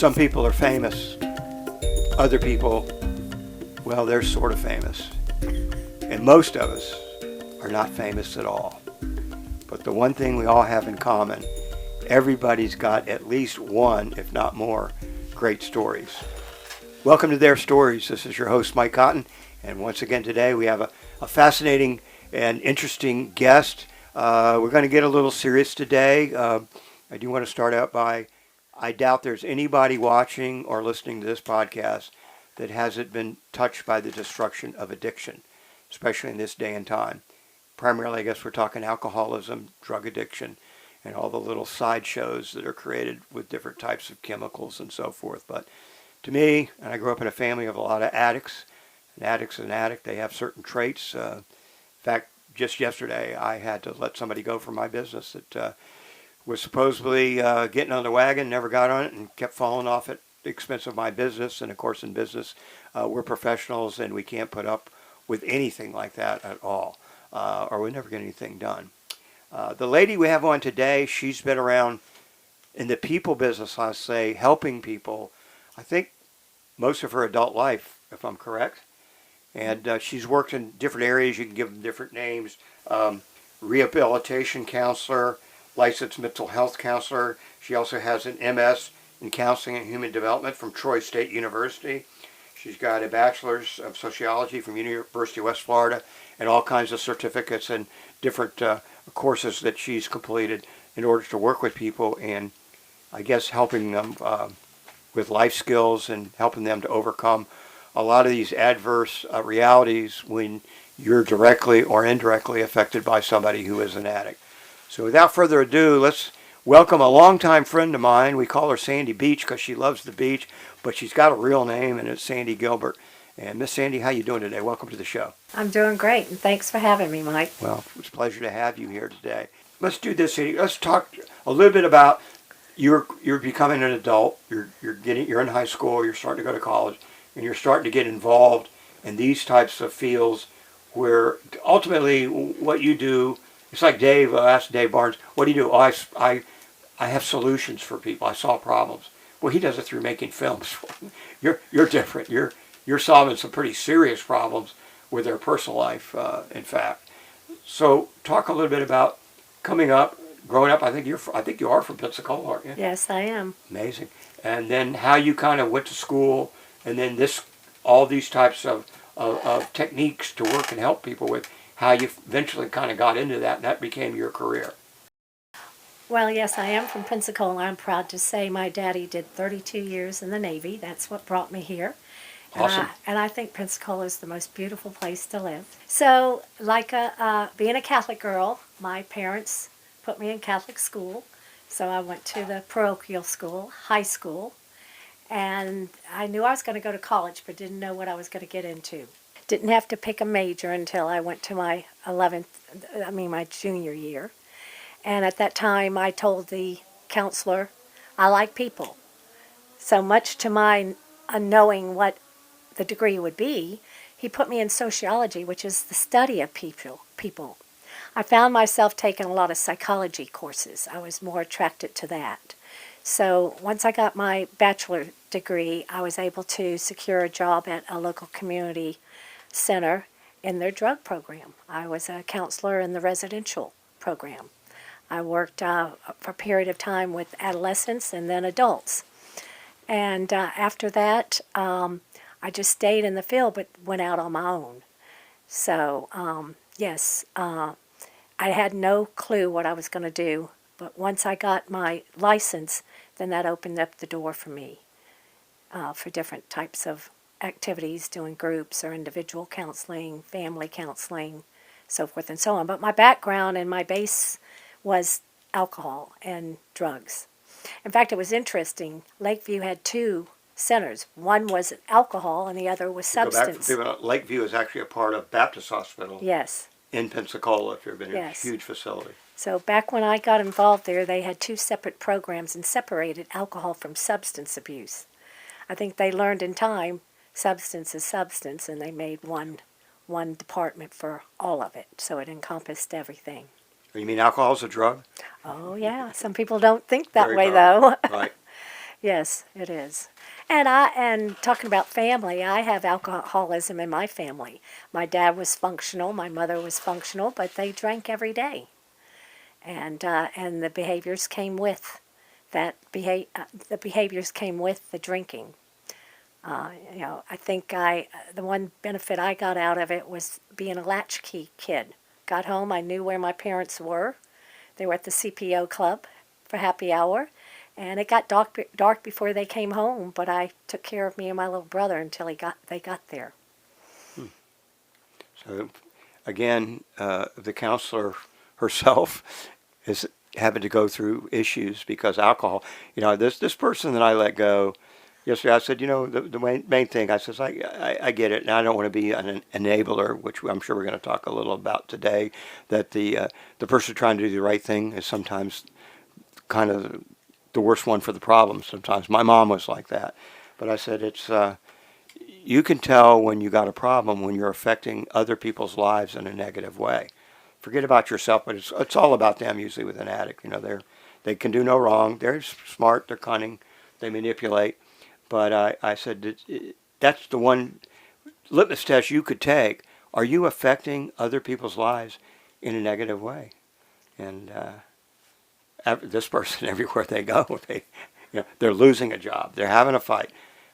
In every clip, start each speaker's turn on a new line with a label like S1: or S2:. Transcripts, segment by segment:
S1: Some people are famous. Other people, well, they're sort of famous. And most of us are not famous at all. But the one thing we all have in common, everybody's got at least one, if not more, great stories. Welcome to Their Stories. This is your host, Mike Cotton. And once again today we have a fascinating and interesting guest. We're going to get a little serious today. I do want to start out by, I doubt there's anybody watching or listening to this podcast that hasn't been touched by the destruction of addiction, especially in this day and time. Primarily, I guess we're talking alcoholism, drug addiction, and all the little sideshows that are created with different types of chemicals and so forth. But to me, and I grew up in a family of a lot of addicts. An addict's an addict. They have certain traits. In fact, just yesterday, I had to let somebody go from my business that was supposedly getting on the wagon, never got on it, and kept falling off at the expense of my business. And of course, in business, we're professionals, and we can't put up with anything like that at all, or we never get anything done. The lady we have on today, she's been around in the people business, I say, helping people, I think most of her adult life, if I'm correct. And she's worked in different areas. You can give them different names. Rehabilitation counselor, licensed mental health counselor. She also has an MS in counseling and human development from Troy State University. She's got a bachelor's of sociology from University of West Florida and all kinds of certificates and different courses that she's completed in order to work with people and, I guess, helping them with life skills and helping them to overcome a lot of these adverse realities when you're directly or indirectly affected by somebody who is an addict. So without further ado, let's welcome a longtime friend of mine. We call her Sandy Beach because she loves the beach, but she's got a real name, and it's Sandy Gilbert. And Miss Sandy, how you doing today? Welcome to the show.
S2: I'm doing great, and thanks for having me, Mike.
S1: Well, it's a pleasure to have you here today. Let's do this, Sandy. Let's talk a little bit about you're becoming an adult. You're in high school. You're starting to go to college, and you're starting to get involved in these types of fields where ultimately what you do. It's like Dave, I asked Dave Barnes, what do you do? Oh, I have solutions for people. I solve problems. Well, he does it through making films. You're different. You're solving some pretty serious problems with their personal life, in fact. So talk a little bit about coming up, growing up. I think you are from Pensacola, aren't you?
S2: Yes, I am.
S1: Amazing. And then how you kind of went to school, and then all these types of techniques to work and help people with, how you eventually kind of got into that, and that became your career.
S2: Well, yes, I am from Pensacola. I'm proud to say my daddy did 32 years in the Navy. That's what brought me here.
S1: Awesome.
S2: And I think Pensacola is the most beautiful place to live. So, like being a Catholic girl, my parents put me in Catholic school. So I went to the parochial school, high school, and I knew I was going to go to college, but didn't know what I was going to get into. Didn't have to pick a major until I went to my my junior year. And at that time, I told the counselor, I like people. So much to my unknowing what the degree would be, he put me in sociology, which is the study of people. I found myself taking a lot of psychology courses. I was more attracted to that. So once I got my bachelor degree, I was able to secure a job at a local community center in their drug program. I was a counselor in the residential program. I worked for a period of time with adolescents and then adults. And after that, I just stayed in the field but went out on my own. So, yes, I had no clue what I was going to do. But once I got my license, then that opened up the door for me for different types of activities, doing groups or individual counseling, family counseling, so forth and so on. But my background and my base was alcohol and drugs. In fact, it was interesting. Lakeview had two centers. One was alcohol and the other was substance.
S1: Go back for people, Lakeview is actually a part of Baptist Hospital.
S2: Yes.
S1: In Pensacola, if you've been
S2: Yes.
S1: a huge facility.
S2: So back when I got involved there, they had two separate programs and separated alcohol from substance abuse. I think they learned in time substance is substance, and they made one department for all of it, so it encompassed everything.
S1: You mean alcohol is a drug?
S2: Oh, yeah. Some people don't think that
S1: Very
S2: way,
S1: powerful.
S2: though.
S1: Right.
S2: Yes, it is. And talking about family, I have alcoholism in my family. My dad was functional, my mother was functional, but they drank every day, and the behaviors came with the behaviors came with the drinking. I think the one benefit I got out of it was being a latchkey kid. Got home, I knew where my parents were. They were at the CPO club for happy hour, and it got dark before they came home. But I took care of me and my little brother until they got there.
S1: So, again, the counselor herself is having to go through issues because alcohol. This person that I let go yesterday, I said, the main thing, I says, I get it, and I don't want to be an enabler, which I'm sure we're going to talk a little about today, that the person trying to do the right thing is sometimes kind of the worst one for the problem sometimes. My mom was like that. But I said, you can tell when you got a problem when you're affecting other people's lives in a negative way. Forget about yourself, but it's all about them usually with an addict. They can do no wrong. They're smart. They're cunning. They manipulate. But I said, that's the one litmus test you could take. Are you affecting other people's lives in a negative way? And this person, everywhere they go, they're losing a job. They're having a fight.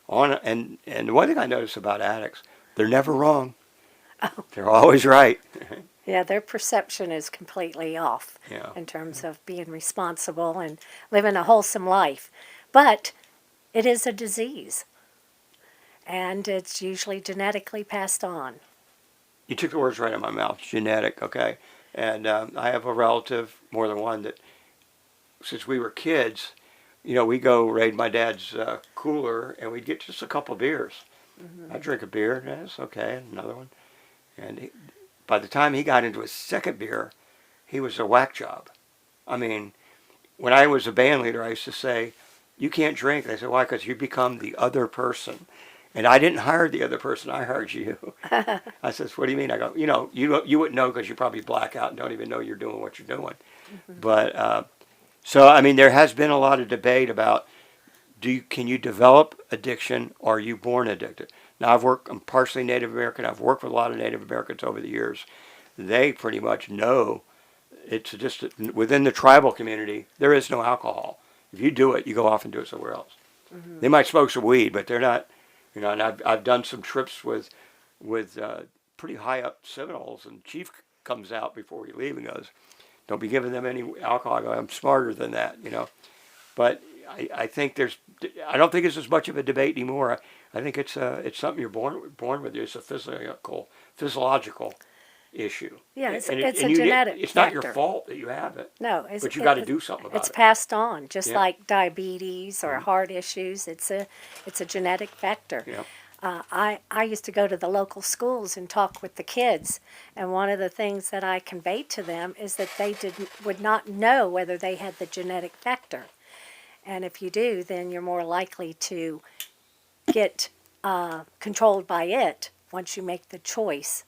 S1: And the one thing I notice about addicts, they're never wrong.
S2: Oh.
S1: They're always right.
S2: Yeah, their perception is completely off in terms of being responsible and living a wholesome life. But it is a disease, and it's usually genetically passed on.
S1: You took the words right out of my mouth. Genetic, okay. And I have a relative, more than one, that since we were kids, we go raid my dad's cooler, and we'd get just a couple of beers. Mm-hmm. I'd drink a beer, and that's okay, another one. And by the time he got into his second beer, he was a whack job. I mean, when I was a band leader, I used to say, you can't drink. They said, why? Because you become the other person. And I didn't hire the other person. I hired you. I says, what do you mean? I go, you wouldn't know because you probably black out and don't even know you're doing what you're doing. Mm-hmm. But so, I mean, there has been a lot of debate about can you develop addiction or are you born addicted? Now, I'm partially Native American. I've worked with a lot of Native Americans over the years. They pretty much know it's just within the tribal community, there is no alcohol. If you do it, you go off and do it somewhere else. Mm-hmm. They might smoke some weed, but they're not, and I've done some trips with pretty high up Seminoles, and Chief comes out before we leave and goes, don't be giving them any alcohol. I go, I'm smarter than that, But I think I don't think it's as much of a debate anymore. I think it's something you're born with. It's a physiological issue.
S2: Yeah, it's a genetic
S1: It's not
S2: factor.
S1: your fault that you have it.
S2: No,
S1: but you got to do something about it.
S2: It's passed on, just like diabetes or heart issues. It's a genetic factor.
S1: Yeah.
S2: I used to go to the local schools and talk with the kids, and one of the things that I conveyed to them is that they would not know whether they had the genetic factor. And if you do, then you're more likely to get controlled by it once you make the choice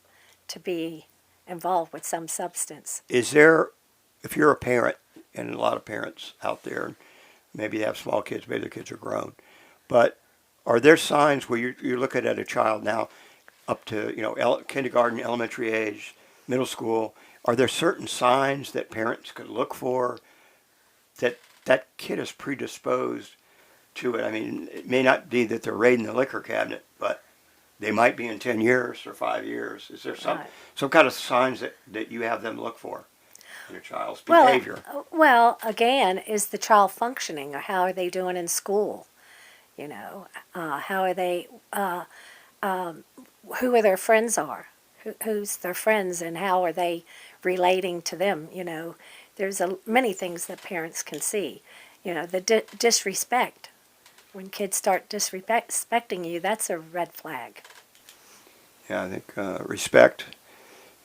S2: to be involved with some substance.
S1: Is there, if you're a parent, and a lot of parents out there, maybe they have small kids, maybe their kids are grown, but are there signs where you're looking at a child now up to kindergarten, elementary age, middle school, are there certain signs that parents could look for that kid is predisposed to it? I mean, it may not be that they're raiding the liquor cabinet, but they might be in 10 years or 5 years. Is there some kind of signs that you have them look for in a child's behavior?
S2: Well, again, is the child functioning, or how are they doing in school? How are they, who are their friends who's their friends, and how are they relating to them? There's many things that parents can see. The disrespect. When kids start disrespecting you, that's a red flag.
S1: Yeah, I think respect.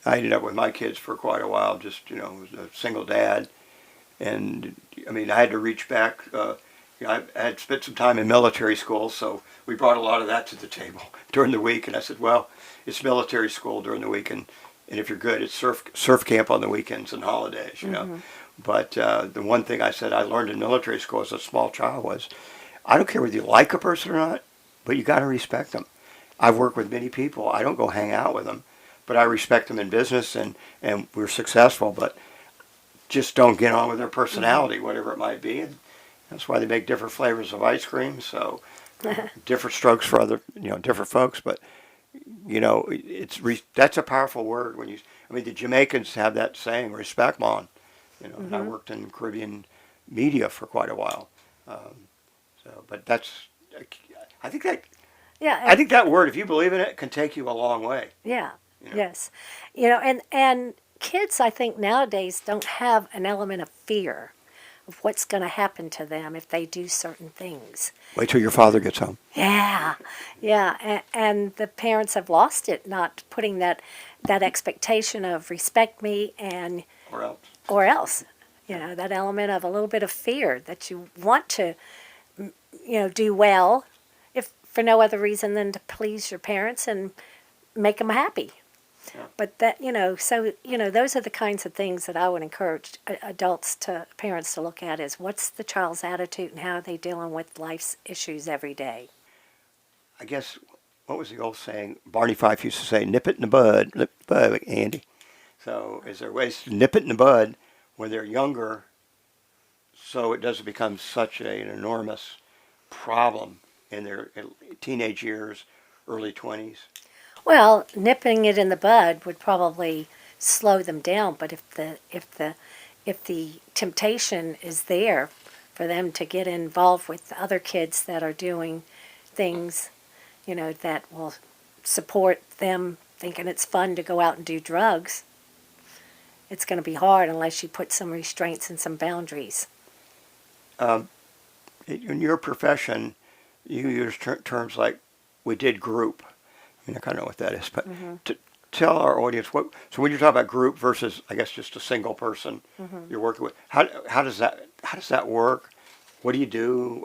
S1: I ended up with my kids for quite a while, just, was a single dad. And, I mean, I had to reach back. I had spent some time in military school, so we brought a lot of that to the table during the week. And I said, well, it's military school during the week, and if you're good, it's surf camp on the weekends and holidays, Mm-hmm. But the one thing I said I learned in military school as a small child was I don't care whether you like a person or not, but you got to respect them. I've worked with many people. I don't go hang out with them, but I respect them in business, and we're successful, but just don't get on with their personality, whatever it might be. And that's why they make different flavors of ice cream. So different strokes for other, different folks. But that's a powerful word when you. I mean, the Jamaicans have that saying, "Respect, mon." And I worked in Caribbean media for quite a while. But that's. I think that.
S2: Yeah.
S1: I think that word, if you believe in it, can take you a long way.
S2: Yeah.
S1: You know?
S2: Yes. And kids, I think nowadays don't have an element of fear of what's going to happen to them if they do certain things.
S1: Wait till your father gets home.
S2: Yeah, yeah, and the parents have lost it, not putting that expectation of respect me and
S1: Or else.
S2: or else, that element of a little bit of fear that you want to, do well, if for no other reason than to please your parents and make them happy.
S1: Yeah.
S2: But that, those are the kinds of things that I would encourage parents to look at is what's the child's attitude and how are they dealing with life's issues every day.
S1: I guess, what was the old saying? Barney Fife used to say, nip it in the bud, Andy. So is there ways to nip it in the bud when they're younger so it doesn't become such an enormous problem in their teenage years, early 20s?
S2: Well, nipping it in the bud would probably slow them down, but if the temptation is there for them to get involved with other kids that are doing things, that will support them thinking it's fun to go out and do drugs, it's going to be hard unless you put some restraints and some boundaries.
S1: In your profession, you use terms like we did group. I kind of know what that is, but to tell our audience so when you're talking about group versus, I guess, just a single person you're working with, how does that work? What do you do?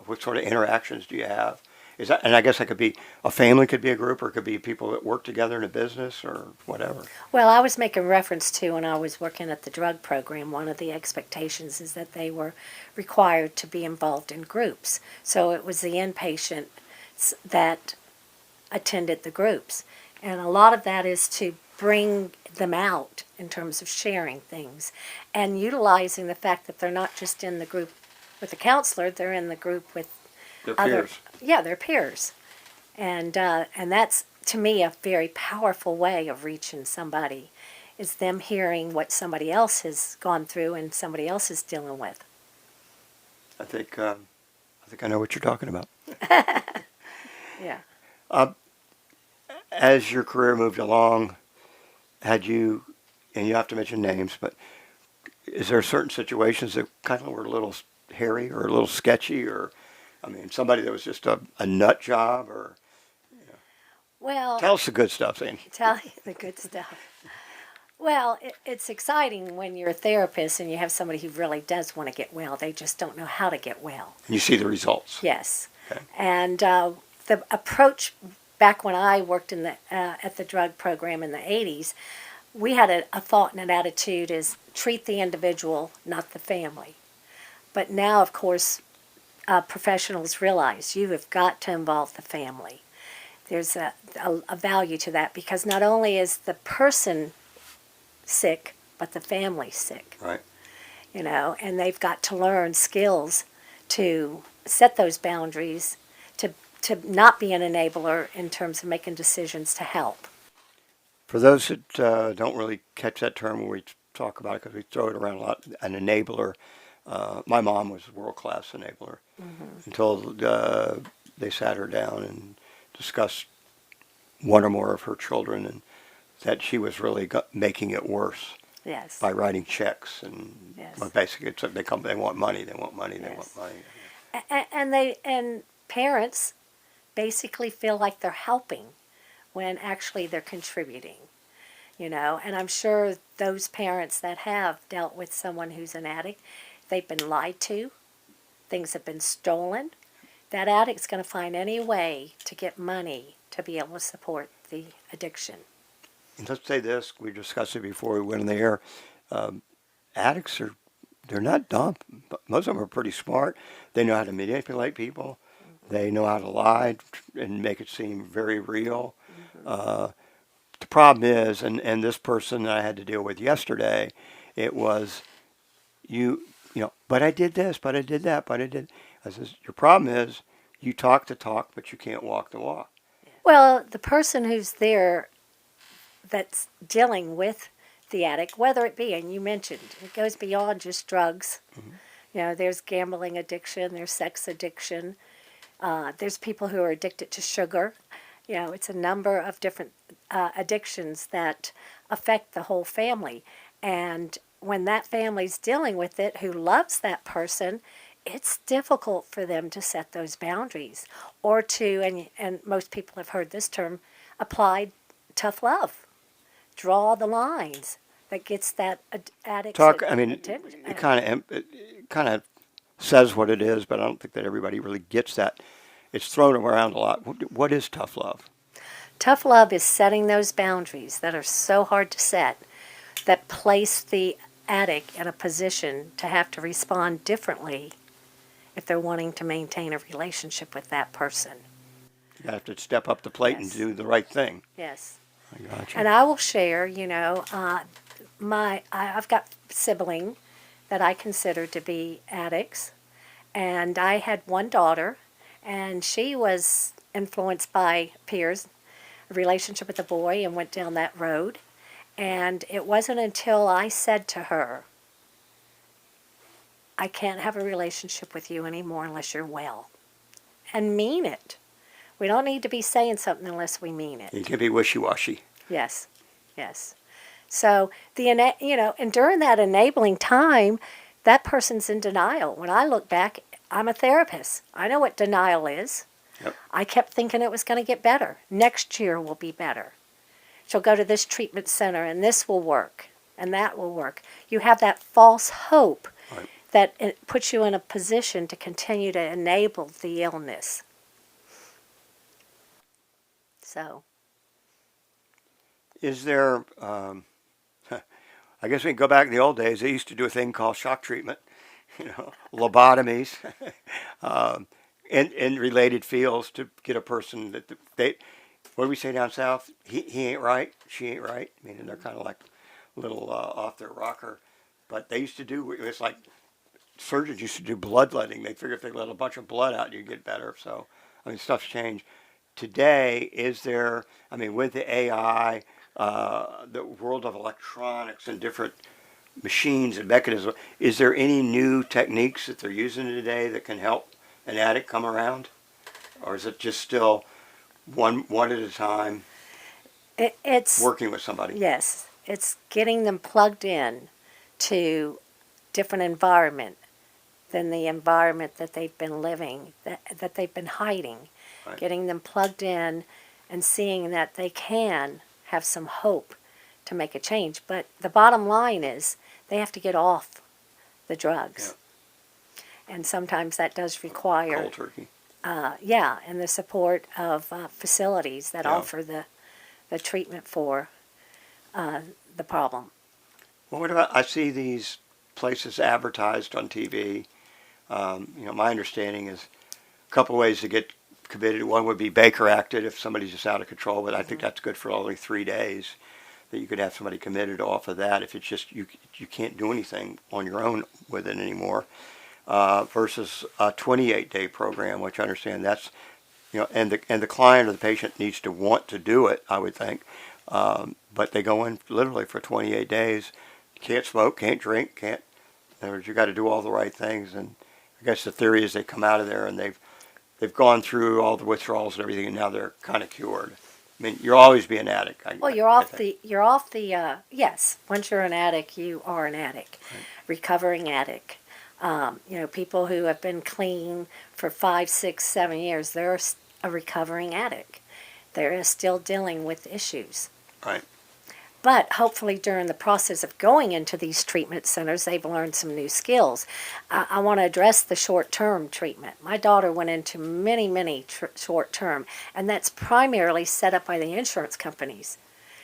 S1: What sort of interactions do you have? And I guess that could be a family, could be a group, or it could be people that work together in a business or whatever.
S2: Well, I was making reference to when I was working at the drug program, one of the expectations is that they were required to be involved in groups. So it was the inpatient that attended the groups. And a lot of that is to bring them out in terms of sharing things and utilizing the fact that they're not just in the group with the counselor, they're in the group with
S1: Their peers.
S2: their peers. And that's, to me, a very powerful way of reaching somebody, is them hearing what somebody else has gone through and somebody else is dealing with.
S1: I think I know what you're talking about.
S2: Yeah.
S1: As your career moved along, and you have to mention names, but is there certain situations that kind of were a little hairy or a little sketchy, or, somebody that was just a nut job, or
S2: Well,
S1: tell us the good stuff, Sandy.
S2: tell you the good stuff. Well, it's exciting when you're a therapist and you have somebody who really does want to get well. They just don't know how to get well.
S1: And you see the results.
S2: Yes.
S1: Okay.
S2: And the approach back when I worked in at the drug program in the 80s, we had a thought and an attitude is treat the individual, not the family. But now, of course, professionals realize you have got to involve the family. There's a value to that because not only is the person sick, but the family's sick.
S1: Right.
S2: And they've got to learn skills to set those boundaries, to not be an enabler in terms of making decisions to help.
S1: For those that don't really catch that term when we talk about it, because we throw it around a lot, an enabler. My mom was a world-class enabler until they sat her down and discussed one or more of her children, and that she was really making it worse.
S2: Yes.
S1: By writing checks and
S2: Yes.
S1: basically they want money, they want money.
S2: And parents basically feel like they're helping when actually they're contributing. And I'm sure those parents that have dealt with someone who's an addict, they've been lied to, things have been stolen. That addict's going to find any way to get money to be able to support the addiction.
S1: And let's say this, we discussed it before we went on the air, addicts are they're not dumb. But most of them are pretty smart. They know how to manipulate people. They know how to lie and make it seem very real.
S2: Mm-hmm.
S1: Uh, the problem is, and this person that I had to deal with yesterday, it was but I did this, but I did that, but I did. I says, your problem is you talk the talk, but you can't walk the walk.
S2: Well, the person who's there that's dealing with the addict, whether it be, and you mentioned, it goes beyond just drugs.
S1: Mhm.
S2: You know, there's gambling addiction, there's sex addiction, there's people who are addicted to sugar. You know, it's a number of different addictions that affect the whole family. And when that family's dealing with it, who loves that person, it's difficult for them to set those boundaries or to, and most people have heard this term, apply tough love. Draw the lines that gets that addict's
S1: Talk. I mean,
S2: attention.
S1: it kind of says what it is, but I don't think that everybody really gets that. It's thrown around a lot. What is tough love?
S2: Tough love is setting those boundaries that are so hard to set, that place the addict in a position to have to respond differently if they're wanting to maintain a relationship with that person.
S1: You have to step up the plate and
S2: Yes.
S1: do the right thing.
S2: Yes.
S1: I got you.
S2: And I will share, I've got sibling that I consider to be addicts, and I had one daughter, and she was influenced by peers, a relationship with a boy, and went down that road. And it wasn't until I said to her, I can't have a relationship with you anymore unless you're well. And mean it. We don't need to be saying something unless we mean it.
S1: You can be wishy-washy.
S2: Yes, yes. So, and during that enabling time, that person's in denial. When I look back, I'm a therapist. I know what denial is.
S1: Yep.
S2: I kept thinking it was going to get better. Next year will be better. She'll go to this treatment center and this will work and that will work. You have that false hope
S1: Right.
S2: that it puts you in a position to continue to enable the illness. So,
S1: Is there, I guess we can go back in the old days. They used to do a thing called shock treatment, lobotomies, in related fields to get a person that what do we say down south? He ain't right, she ain't right. I mean, they're kind of like a little off their rocker. But they used to do, it's like surgeons used to do bloodletting. They figure if they let a bunch of blood out, you get better. So, I mean, stuff's changed. Today, is there, I mean, with the AI, the world of electronics and different machines and mechanisms, is there any new techniques that they're using today that can help an addict come around? Or is it just still one at a time
S2: it's
S1: working with somebody?
S2: Yes, it's getting them plugged in to different environment than the environment that they've been living, that they've been hiding.
S1: Right.
S2: Getting them plugged in and seeing that they can have some hope to make a change. But the bottom line is they have to get off the drugs. Yeah. And sometimes that does require
S1: Cold turkey.
S2: and the support of facilities that
S1: Yeah.
S2: offer the treatment for the problem.
S1: Well, what about, I see these places advertised on TV. My understanding is a couple ways to get committed. One would be Baker Acted if somebody's just out of control, but I think that's good for only 3 days. That you could have somebody committed off of that if it's just you can't do anything on your own with it anymore. Versus a 28-day program, which I understand that's and the client or the patient needs to want to do it, I would think. But they go in literally for 28 days. Can't smoke, can't drink, can't. In other words, you got to do all the right things. And I guess the theory is they come out of there and they've gone through all the withdrawals and everything, and now they're kind of cured. I mean, you'll always be an addict.
S2: Well, you're off the yes. Once you're an addict, you are an addict,
S1: Right.
S2: Recovering addict. People who have been clean for 5, 6, 7 years, they're a recovering addict. They're still dealing with issues.
S1: Right.
S2: But hopefully during the process of going into these treatment centers, they've learned some new skills. I want to address the short-term treatment. My daughter went into many short-term, and that's primarily set up by the insurance companies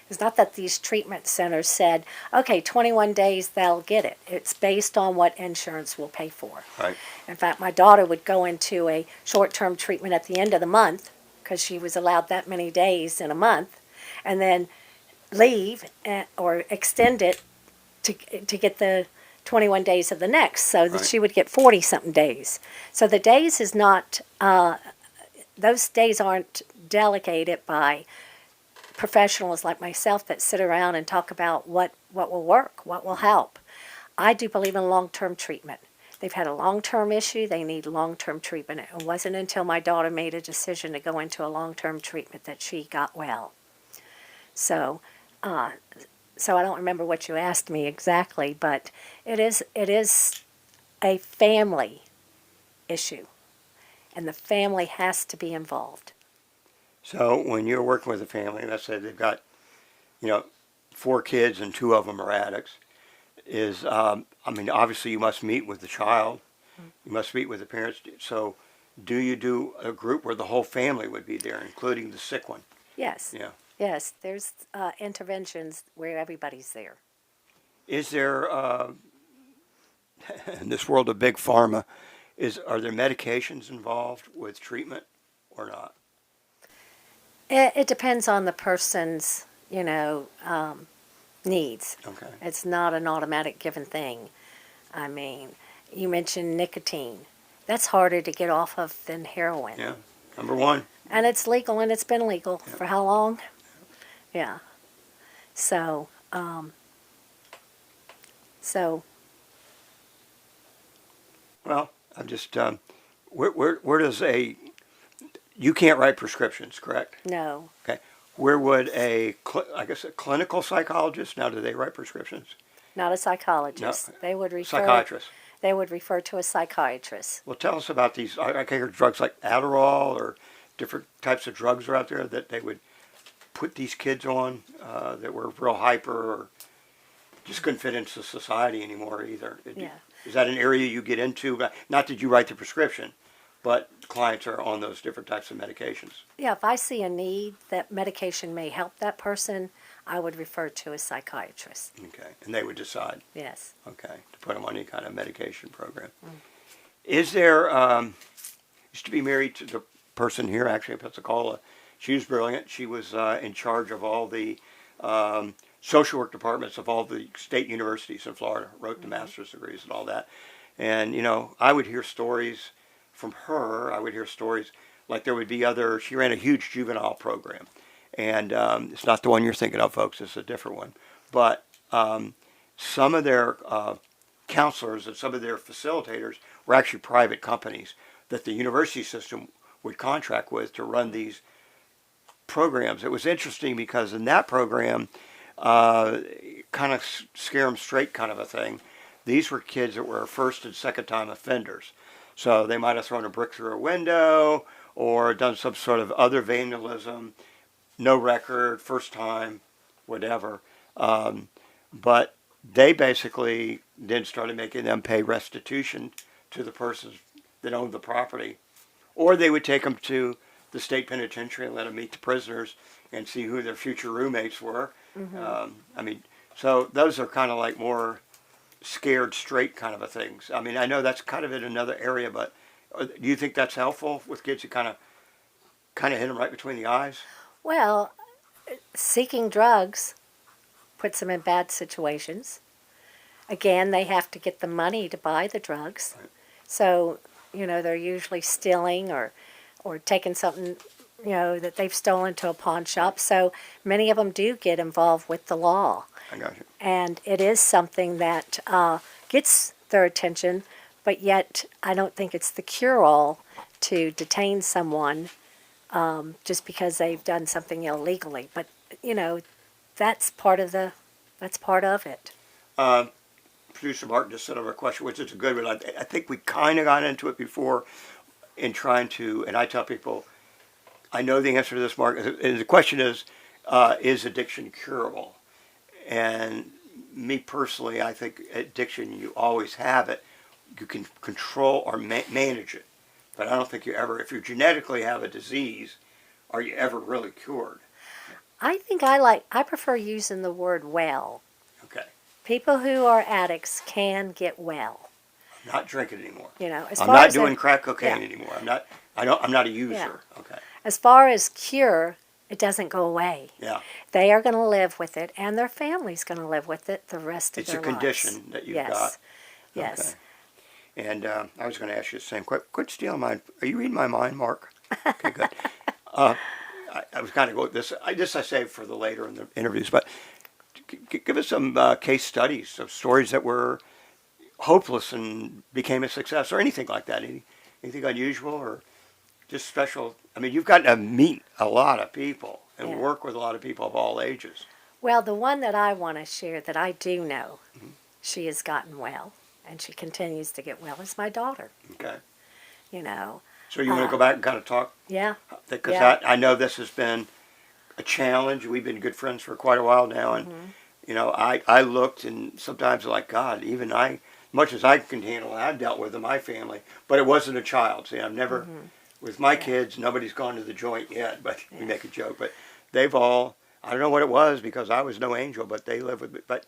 S2: It's not that these treatment centers said, okay, 21 days they'll get it. It's based on what insurance will pay for.
S1: Right.
S2: In fact, my daughter would go into a short-term treatment at the end of the month because she was allowed that many days in a month, and then leave or extend it to get the 21 days of the next, so that
S1: Right.
S2: she would get 40-something days. So the days is not, those days aren't delegated by professionals like myself that sit around and talk about what will work, what will help. I do believe in long-term treatment. They've had a long-term issue, they need long-term treatment. It wasn't until my daughter made a decision to go into a long-term treatment that she got well. So, so I don't remember what you asked me exactly, but it is a family issue, and the family has to be involved.
S1: So when you're working with a family, let's say they've got, you know, 4 kids and 2 of them are addicts, I mean, obviously you must meet with the child, you must meet with the parents. So do you do a group where the whole family would be there, including the sick one?
S2: Yes.
S1: Yeah.
S2: Yes, there's interventions where everybody's there.
S1: Is there, in this world of big pharma, are there medications involved with treatment or not?
S2: It depends on the person's, needs.
S1: Okay.
S2: It's not an automatic given thing. I mean, you mentioned nicotine. That's harder to get off of than heroin.
S1: Yeah. Number one.
S2: And it's legal, and it's been legal
S1: Yeah.
S2: for how long? Yeah. So, so
S1: Well, I'm just, where does you can't write prescriptions, correct?
S2: no,
S1: Okay. Where would I guess a clinical psychologist, now do they write prescriptions?
S2: not a psychologist.
S1: No.
S2: They would refer.
S1: Psychiatrist.
S2: They would refer to a psychiatrist.
S1: Well, tell us about these, I hear drugs like Adderall or different types of drugs are out there that they would put these kids on that were real hyper or just couldn't fit into society anymore either.
S2: Yeah.
S1: Is that an area you get into? Not that you write the prescription, but clients are on those different types of medications.
S2: Yeah, if I see a need that medication may help that person, I would refer to a psychiatrist.
S1: Okay. And they would decide,
S2: Yes.
S1: okay, to put them on any kind of medication program. Is there, used to be married to the person here actually in Pensacola. She was brilliant. She was in charge of all the social work departments of all the state universities in Florida, wrote the master's degrees and all that. And, I would hear stories from her. I would hear stories like there would be she ran a huge juvenile program. And it's not the one you're thinking of, folks. It's a different one. But some of their counselors and some of their facilitators were actually private companies that the university system would contract with to run these programs. It was interesting because in that program, kind of scare them straight kind of a thing, these were kids that were first and second time offenders. So they might have thrown a brick through a window or done some sort of other vandalism, no record, first time, whatever. But they basically then started making them pay restitution to the persons that owned the property. Or they would take them to the state penitentiary and let them meet the prisoners and see who their future roommates were. So those are kind of like more scared straight kind of a things. I mean, I know that's kind of in another area, but do you think that's helpful with kids who kind of hit them right between the eyes?
S2: Well, seeking drugs puts them in bad situations. Again, they have to get the money to buy the drugs.
S1: Right.
S2: So, they're usually stealing or taking something, that they've stolen to a pawn shop. So many of them do get involved with the law.
S1: I got you.
S2: And it is something that gets their attention, but yet I don't think it's the cure-all to detain someone just because they've done something illegally. But, that's part of it.
S1: Producer Martin just sent over a question, which is a good one. I think we kind of got into it before in trying to, and I tell people, I know the answer to this, Mark. And the question is addiction curable? And me personally, I think addiction, you always have it. You can control or manage it. But I don't think if you genetically have a disease, are you ever really cured?
S2: I prefer using the word well.
S1: Okay.
S2: People who are addicts can get well.
S1: I'm not drinking anymore.
S2: As
S1: I'm
S2: far
S1: not
S2: as a,
S1: doing crack
S2: yeah,
S1: cocaine anymore. I'm not a
S2: yeah.
S1: user. Okay.
S2: As far as cure, it doesn't go away.
S1: Yeah.
S2: They are going to live with it, and their family's going to live with it the rest of
S1: It's a
S2: their lives.
S1: condition that you've got.
S2: Yes,
S1: Okay.
S2: yes.
S1: And I was going to ask you the same question. Quit stealing mine. Are you reading my mind, Mark? Okay, good. Uh, I was kind of going this. I saved for the later in the interviews, but give us some case studies of stories that were hopeless and became a success, or anything like that. Anything unusual or just special? I mean, you've gotten to meet a lot of people and
S2: Yeah.
S1: work with a lot of people of all ages.
S2: Well, the one that I want to share that I do know
S1: Mhm.
S2: she has gotten well, and she continues to get well, is my daughter.
S1: Okay.
S2: You know,
S1: So you want to go back and kind of talk
S2: yeah,
S1: because
S2: yeah.
S1: I know this has been a challenge. We've been good friends for quite a while now, and
S2: Hmm.
S1: I looked and sometimes like God, even I, much as I can handle it, I've dealt with in my family, but it wasn't a child. See, I've never
S2: Hmm.
S1: with my
S2: Yeah.
S1: kids. Nobody's gone to the joint yet, but we
S2: Yeah.
S1: make a joke. But they've all. I don't know what it was because I was no angel, but they live with me. But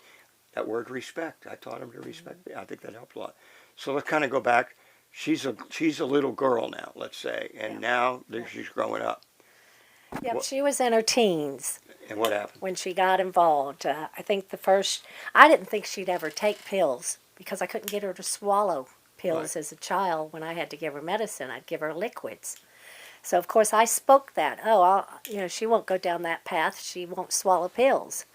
S1: that word respect, I taught them to respect me. I think that helped a lot. So let's kind of go back. She's a little girl now, let's say, and
S2: Yeah.
S1: now
S2: Yeah.
S1: she's growing up.
S2: Yep,
S1: What
S2: she was in her teens
S1: and what happened?
S2: when she got involved. I think I didn't think she'd ever take pills because I couldn't get her to swallow
S1: Right.
S2: pills as a child. When I had to give her medicine, I'd give her liquids. So of course I spoke that. Oh, she won't go down that path. She won't swallow pills.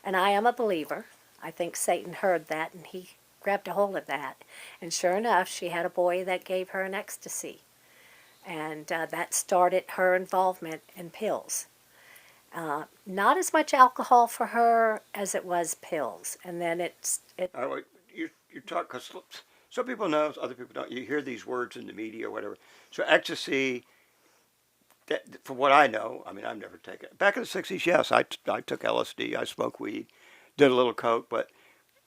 S2: And I am a believer. I think Satan heard that and he grabbed a hold of that. And sure enough, she had a boy that gave her an ecstasy. And that started her involvement in pills. Not as much alcohol for her as it was pills. And then it.
S1: All right, you talk because some people know, other people don't. You hear these words in the media or whatever. So ecstasy, from what I know, I mean, I've never taken it. Back in the '60s, yes, I took LSD. I smoked weed, did a little coke, but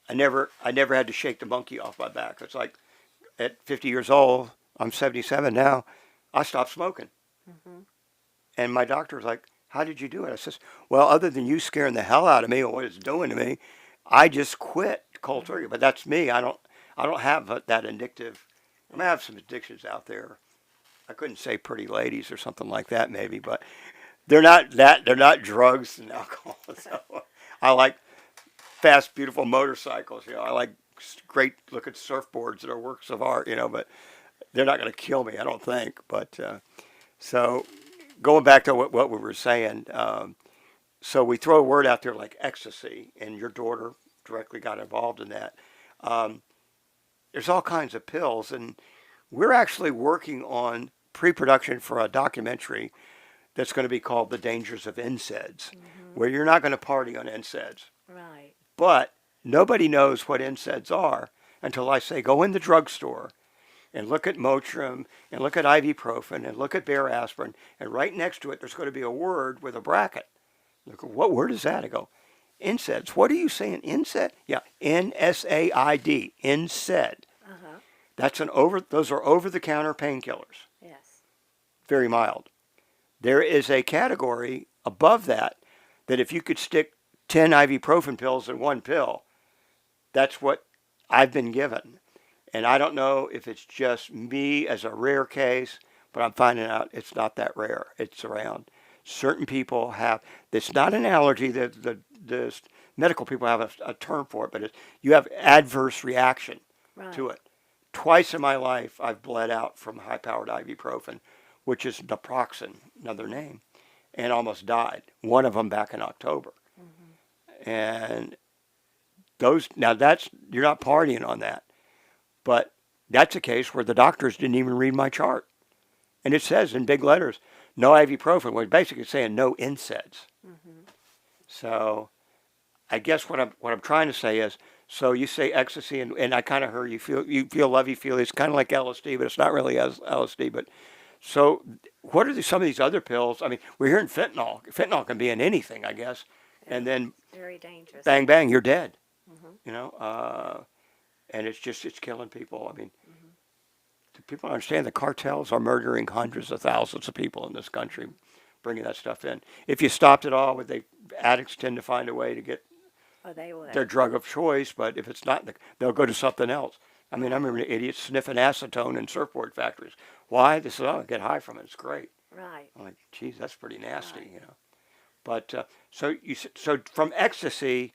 S1: I never had to shake the monkey off my back. It's like at 50 years old, I'm 77 now. I stopped smoking,
S2: Mm-hmm.
S1: and my doctor was like, "How did you do it?" I says, "Well, other than you scaring the hell out of me and what it's doing to me, I just quit cold
S2: Mm-hmm.
S1: turkey." But that's me. I don't have that addictive. I may have some addictions out there. I couldn't say pretty ladies or something like that, maybe, but they're not drugs and alcohol. So I like fast, beautiful motorcycles. I like great looking surfboards that are works of art. But they're not going to kill me, I don't think. But so going back to what we were saying, so we throw a word out there like ecstasy, and your daughter directly got involved in that. Um, there's all kinds of pills, and we're actually working on pre-production for a documentary that's going to be called "The Dangers of NSAIDs,"
S2: Mm-hmm.
S1: where you're not going to party on NSAIDs.
S2: Right.
S1: But nobody knows what NSAIDs are until I say go in the drugstore and look at Motrin and look at ibuprofen and look at Bare aspirin, and right next to it there's going to be a word with a bracket. Look, what word is that? I go, NSAIDs. What are you saying? NSAID? Yeah, NSAID. NSAID.
S2: Uh-huh.
S1: Those are over-the-counter painkillers.
S2: Yes.
S1: Very mild. There is a category above that if you could stick 10 ibuprofen pills in one pill, that's what I've been given. And I don't know if it's just me as a rare case, but I'm finding out it's not that rare. It's around. Certain people have, it's not an allergy. The medical people have a term for it, but you have adverse reaction to
S2: Right.
S1: it. Twice in my life, I've bled out from high-powered ibuprofen, which is naproxen, another name, and almost died. One of them back in October.
S2: Mm-hmm.
S1: And you're not partying on that. But that's a case where the doctors didn't even read my chart. And it says in big letters, no ibuprofen. Well, basically saying no NSAIDs.
S2: Mm-hmm.
S1: So I guess what I'm trying to say is, so you say ecstasy, and I kind of heard you feel lovey feel. It's kind of like LSD, but it's not really as LSD. But so what are some of these other pills? I mean, we're hearing fentanyl. Fentanyl can be in anything, I guess.
S2: Yeah.
S1: And then
S2: Very dangerous.
S1: bang bang, you're dead.
S2: Mm-hmm.
S1: And it's killing people. I mean,
S2: Mm-hmm.
S1: do people understand the cartels are murdering hundreds of thousands of people in this country, bringing that stuff in. If you stopped it all, addicts tend to find a way to get
S2: Oh, they would.
S1: their drug of choice, but if it's not, they'll go to something else. I mean, I remember idiots sniffing acetone in surfboard factories. Why? They said, "Oh, I get high from it. It's great."
S2: Right.
S1: I'm like, "Geez, that's pretty nasty,"
S2: Right.
S1: you know. But so from ecstasy,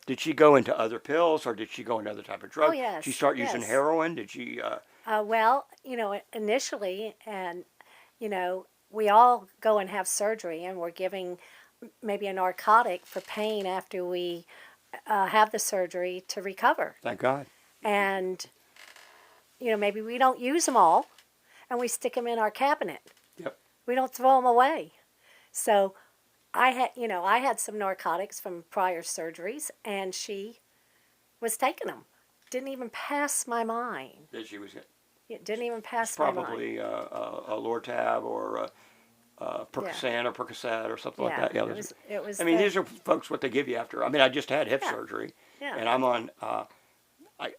S1: did she go into other pills, or did she go into other type of
S2: Oh,
S1: drugs? Did she
S2: yes.
S1: start using
S2: Yes.
S1: heroin? Did she?
S2: Well, initially, and, we all go and have surgery, and we're giving maybe a narcotic for pain after we have the surgery to recover.
S1: Thank God.
S2: And, maybe we don't use them all, and we stick them in our cabinet.
S1: Yep.
S2: We don't throw them away. So I had some narcotics from prior surgeries, and she was taking them. Didn't even pass my mind.
S1: That she was
S2: It didn't even pass my mind.
S1: probably a Lortab or Percocet or Percocet or something like that. Yeah,
S2: It was.
S1: I mean, these are folks what they give you after. I mean, I just had hip
S2: Yeah.
S1: surgery,
S2: Yeah.
S1: and I'm on.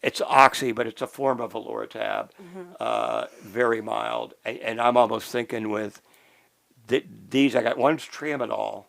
S1: It's Oxy, but it's a form of a Lortab, very mild. And I'm almost thinking with these, I got one's Tramadol,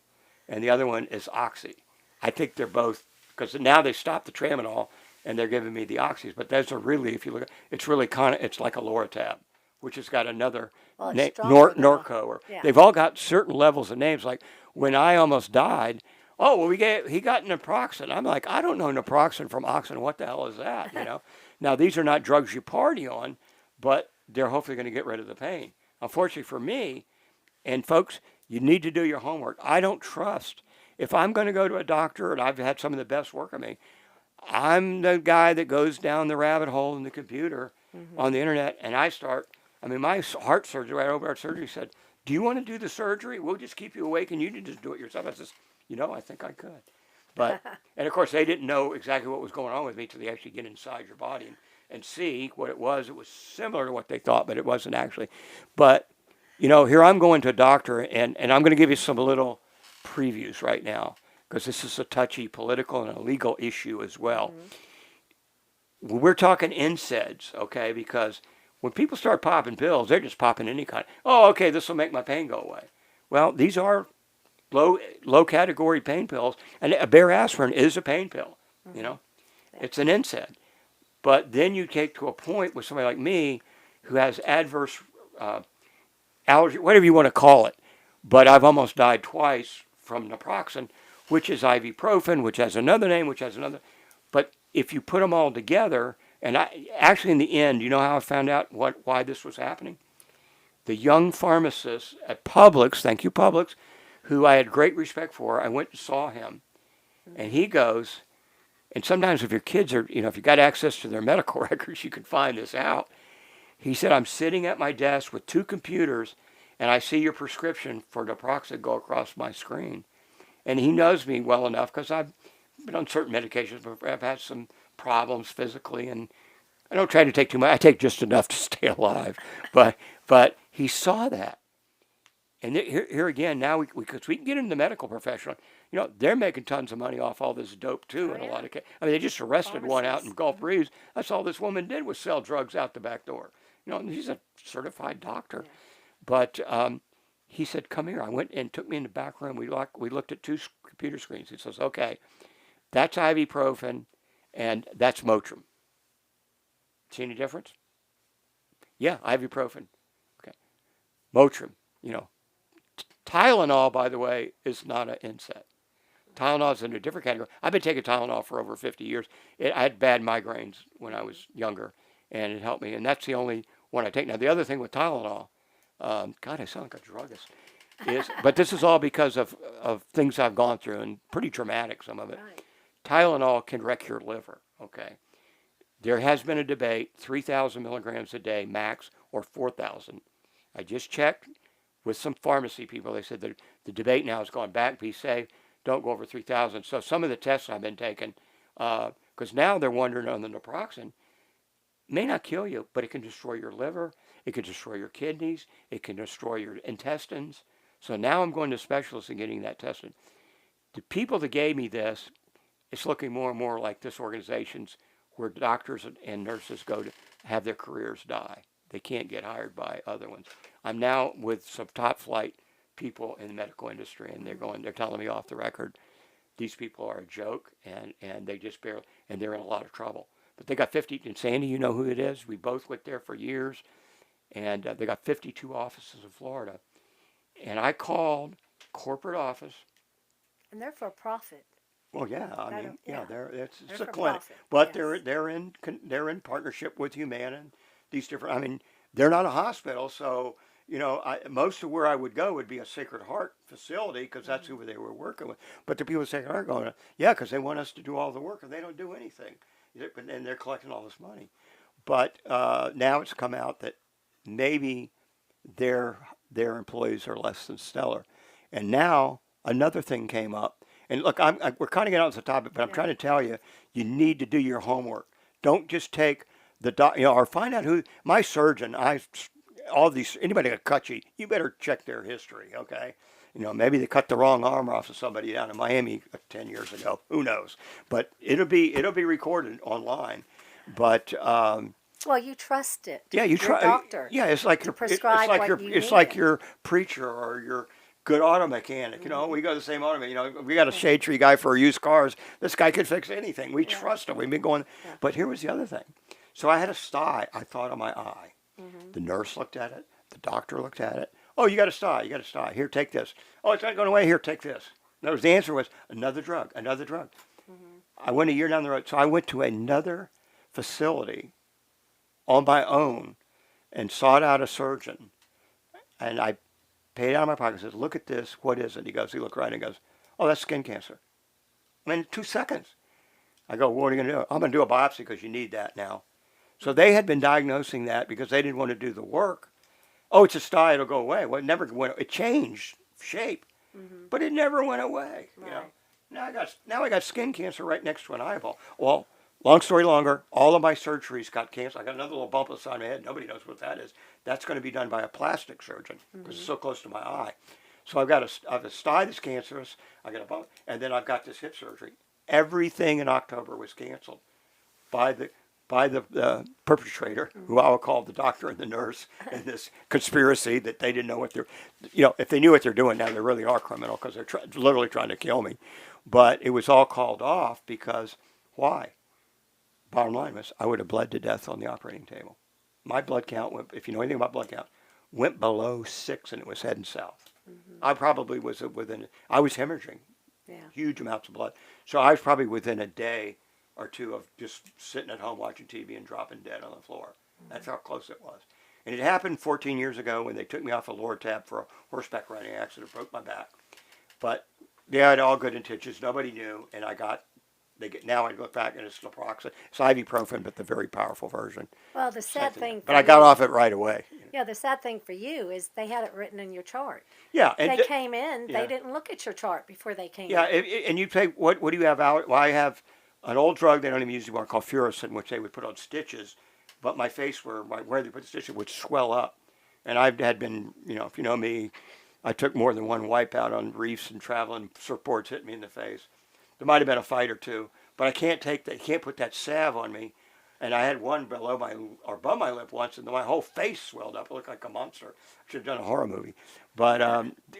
S1: and the other one is Oxy. I think they're both because now they stopped the Tramadol and they're giving me the Oxys. But those are really, if you look, it's really it's like a Lortab, which has got another
S2: Well, it's
S1: name,
S2: stronger than
S1: Norco, or
S2: yeah.
S1: they've all got certain levels of names. Like when I almost died, oh well, he got naproxen. I'm like, I don't know naproxen from oxen. What the hell is that? You know. Now these are not drugs you party on, but they're hopefully going to get rid of the pain. Unfortunately for me, and folks, you need to do your homework. I don't trust. If I'm going to go to a doctor, and I've had some of the best work on me, I'm the guy that goes down the rabbit hole in the computer on the internet, and I start. I mean, my heart surgeon, right over heart surgery, said, "Do you want to do the surgery? We'll just keep you awake, and you can just do it yourself." I says, I think I could. But, and of course, they didn't know exactly what was going on with me till they actually get inside your body and see what it was. It was similar to what they thought, but it wasn't actually. But, here I'm going to a doctor, and I'm going to give you some little previews right now, because this is a touchy political and a legal issue as well. We're talking NSAIDs, okay, because when people start popping pills, they're just popping any kind. Oh, okay, this will make my pain go away. Well, these are low category pain pills, and a bare aspirin is a pain pill. It's an NSAID. But then you take to a point with somebody like me who has adverse allergy, whatever you want to call it. But I've almost died twice from naproxen, which is ibuprofen, which has another name, which has another. But if you put them all together, and I actually in the end, you know how I found out why this was happening? The young pharmacist at Publix, thank you Publix, who I had great respect for, I went and saw him, and he goes, and sometimes if your kids are, if you got access to their medical records, you can find this out. He said, I'm sitting at my desk with 2 computers, and I see your prescription for naproxen go across my screen. And he knows me well enough because I've been on certain medications, but I've had some problems physically, and I don't try to take too much. I take just enough to stay alive. But he saw that. And here again, now because we can get into the medical profession, they're making tons of money off all this dope too. In a lot of cases, I mean, they just arrested one out in Gulf Breeze. That's all this woman did was sell drugs out the back door. And he's a certified doctor. Yeah. But he said, "Come here." I went and took me in the back room. We looked at 2 computer screens. He says, "Okay, that's ibuprofen, and that's Motrin. See any difference?" Yeah, ibuprofen. Okay, Motrin. Tylenol, by the way, is not an NSAID. Tylenol is in a different category. I've been taking Tylenol for over 50 years. I had bad migraines when I was younger, and it helped me. And that's the only one I take. Now, the other thing with Tylenol, God, I sound like a druggist, but this is all because of things I've gone through, and pretty traumatic, some of it. Right. Tylenol can wreck your liver, okay? There has been a debate, 3,000 milligrams a day max, or 4,000. I just checked with some pharmacy people. They said that the debate now has gone back. Be safe. Don't go over 3,000. So some of the tests I've been taking, because now they're wondering on the naproxen, may not kill you, but it can destroy your liver. It can destroy your kidneys. It can destroy your intestines. So now I'm going to specialists and getting that tested. The people that gave me this, it's looking more and more like this organization's where doctors and nurses go to have their careers die. They can't get hired by other ones. I'm now with some top flight people in the medical industry, and they're telling me off the record, these people are a joke, and they just barely, and they're in a lot of trouble. But they got 50, and Sandy, you know who it is. We both went there for years, and they got 52 offices in Florida. And I called corporate office.
S2: And they're for profit.
S1: Well, yeah, I
S2: I
S1: mean,
S2: don't-
S1: yeah,
S2: yeah.
S1: it's
S2: They're
S1: a
S2: for
S1: clinic,
S2: profit,
S1: but
S2: yes.
S1: they're in partnership with Humana and these different. I mean, they're not a hospital, so most of where I would go would be a Sacred Heart facility because that's who they were working with. But the people at Sacred Heart are going, yeah, because they want us to do all the work and they don't do anything, and they're collecting all this money. But now it's come out that maybe their employees are less than stellar, and now another thing came up. And look, we're kind of getting on the topic, but I'm
S2: Yeah.
S1: trying to tell you, you need to do your homework. Don't just take or find out who my surgeon. All these anybody that cut you, you better check their history, okay? Maybe they cut the wrong arm off of somebody down in Miami 10 years ago. Who knows? But it'll be recorded online. But
S2: Well, you trust it.
S1: yeah, you
S2: Your
S1: try.
S2: doctor.
S1: Yeah, it's like
S2: to
S1: your
S2: prescribe what you
S1: it's like
S2: needed.
S1: your preacher or your good auto mechanic. We go to the same auto mechanic. We got a shade tree guy for used cars. This guy could fix anything. We
S2: Yeah.
S1: trust him. We've been going.
S2: Yeah.
S1: But here was the other thing. So I had a sty. I thought on my eye.
S2: Mm-hmm.
S1: The nurse looked at it. The doctor looked at it. Oh, you got a sty. You got a sty. Here, take this. Oh, it's not going away. Here, take this. In other words, the answer was another drug. Another drug.
S2: Mm-hmm.
S1: I went a year down the road. So I went to another facility on my own and sought out a surgeon. And I paid out of my pocket and said, look at this. What is it? He looked right and he goes, oh, that's skin cancer. I mean, 2 seconds. I go, what are you going to do? I'm going to do a biopsy because you need that now. So they had been diagnosing that because they didn't want to do the work. Oh, it's a sty. It'll go away. Well, it never went. It changed shape,
S2: Mm-hmm.
S1: but it never went away.
S2: Right.
S1: Now I got skin cancer right next to an eyeball. Well, long story longer, all of my surgeries got canceled. I got another little bump on the side of my head. Nobody knows what that is. That's going to be done by a plastic surgeon because it's so close to my eye. So I have a sty that's cancerous. I got a bump, and then I've got this hip surgery. Everything in October was canceled by the perpetrator, who I will call the doctor and the nurse, in this conspiracy that they didn't know what they're, if they knew what they're doing now, they really are criminal because they're literally trying to kill me. But it was all called off because why? Bottom line was I would have bled to death on the operating table. My blood count went, if you know anything about blood count, went below 6 and it was heading south.
S2: Mm-hmm.
S1: I probably was I was hemorrhaging
S2: Yeah.
S1: huge amounts of blood. So I was probably within a day or two of just sitting at home watching TV and dropping dead on the floor. That's how close it was. And it happened 14 years ago when they took me off a lower tab for a horseback riding accident, broke my back. But they had all good intentions. Nobody knew. And now I look back and it's naproxen. It's ibuprofen, but the very powerful version.
S2: Well, the sad thing.
S1: But I got off it right away.
S2: Yeah, the sad thing for you is they had it written in your chart.
S1: Yeah.
S2: They came in.
S1: yeah.
S2: They didn't look at your chart before they came
S1: Yeah,
S2: in.
S1: and you say, what do you have out? Well, I have an old drug they don't even use anymore called Furosin, which they would put on stitches, but my face where they put the stitches would swell up. And I had been, if you know me, I took more than one wipeout on reefs and traveling. Surfboards hit me in the face. There might have been a fight or two, but I can't put that salve on me. And I had one above my lip once, and my whole face swelled up. It looked like a monster. I should have done a horror movie. But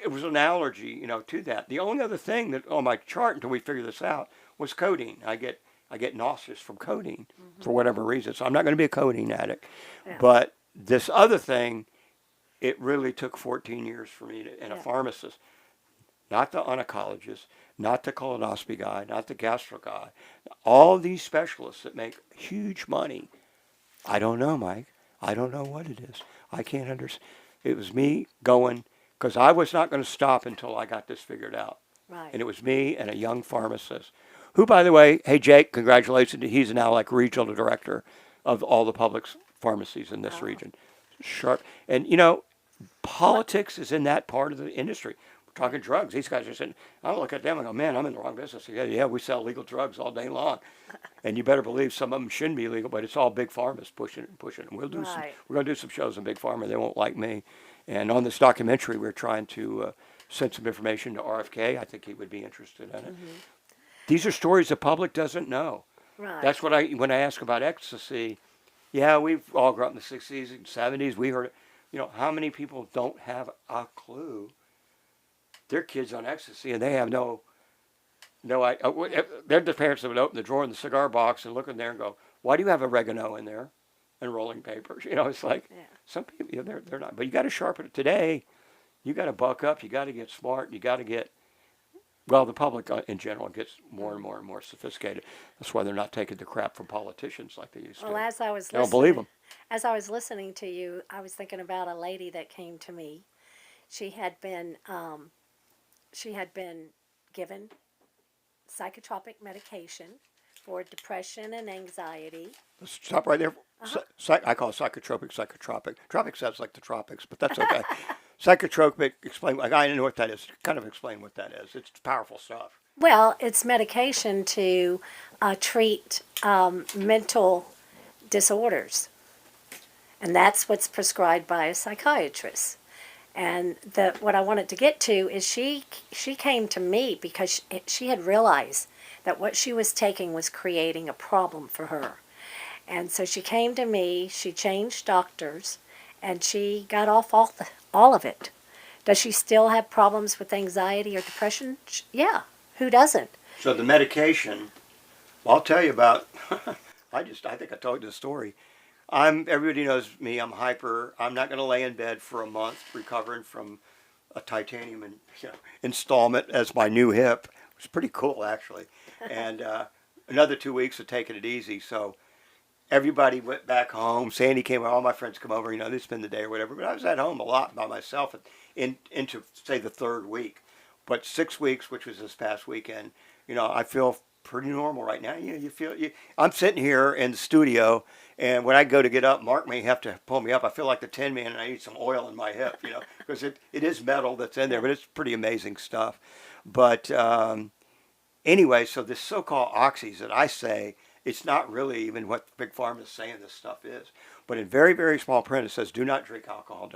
S1: it was an allergy, to that. The only other thing that on my chart until we figured this out was codeine. I get nauseous from codeine for whatever reason. So I'm not going to be a codeine addict.
S2: Yeah.
S1: But this other thing, it really took 14 years for me and a pharmacist, not the oncologist, not the colonoscopy guy, not the gastro guy, all these specialists that make huge money. I don't know, Mike. I don't know what it is. I can't understand. It was me going, because I was not going to stop until I got this figured out.
S2: Right.
S1: And it was me and a young pharmacist, who, by the way, hey, Jake, congratulations. He's now like regional director of all the public pharmacies in this region. Sharp. And, politics is in that part of the industry. Talking drugs. These guys are sitting, I look at them and go, man, I'm in the wrong business. Yeah, we sell legal drugs all day long. And you better believe some of them shouldn't be legal, but it's all big pharma's pushing it and pushing it. We're going to do some shows on big pharma. They won't like me. And on this documentary, we're trying to send some information to RFK. I think he would be interested in it. Mm-hmm. These are stories the public doesn't know.
S2: Right.
S1: That's what when I ask about ecstasy, yeah, we've all grew up in the 60s and 70s. We heard it. How many people don't have a clue their kids on ecstasy, and they have they're the parents that would open the drawer in the cigar box and look in there and go, "Why do you have oregano in there and rolling papers?" It's like
S2: Yeah.
S1: some people, they're not. But you got to sharpen it today. You got to buck up. You got to get smart. You got to get. Well, the public in general gets more and more and more sophisticated. That's why they're not taking the crap from politicians like they used to.
S2: Well, as I was
S1: They don't believe
S2: listening,
S1: them.
S2: as I was listening to you, I was thinking about a lady that came to me. She had been, she had been given psychotropic medication for depression and anxiety.
S1: Let's stop right there. I call it psychotropic. Tropic sounds like the tropics, but that's okay. Psychotropic, explain. Like, I don't know what that is. Kind of explain what that is. It's powerful stuff.
S2: Well, it's medication to treat mental disorders, and that's what's prescribed by a psychiatrist. And what I wanted to get to is she came to me because she had realized that what she was taking was creating a problem for her. And so she came to me, she changed doctors, and she got off all of it. Does she still have problems with anxiety or depression? Yeah, who doesn't?
S1: So the medication, well, I'll tell you about. I think I told you the story. Everybody knows me. I'm hyper. I'm not going to lay in bed for a month recovering from a titanium installment as my new hip. It was pretty cool, actually. And another 2 weeks of taking it easy. So everybody went back home. Sandy came. All my friends come over. They spend the day or whatever. But I was at home a lot by myself into say the third week. But 6 weeks, which was this past weekend, I feel pretty normal right now. I'm sitting here in the studio, and when I go to get up, Mark may have to pull me up. I feel like the Tin Man, and I need some oil in my hip, because it is metal that's in there, but it's pretty amazing stuff. But anyway, so this so-called oxys that I say, it's not really even what Big Pharma is saying this stuff is. But in very, very small print, it says, do not drink alcohol.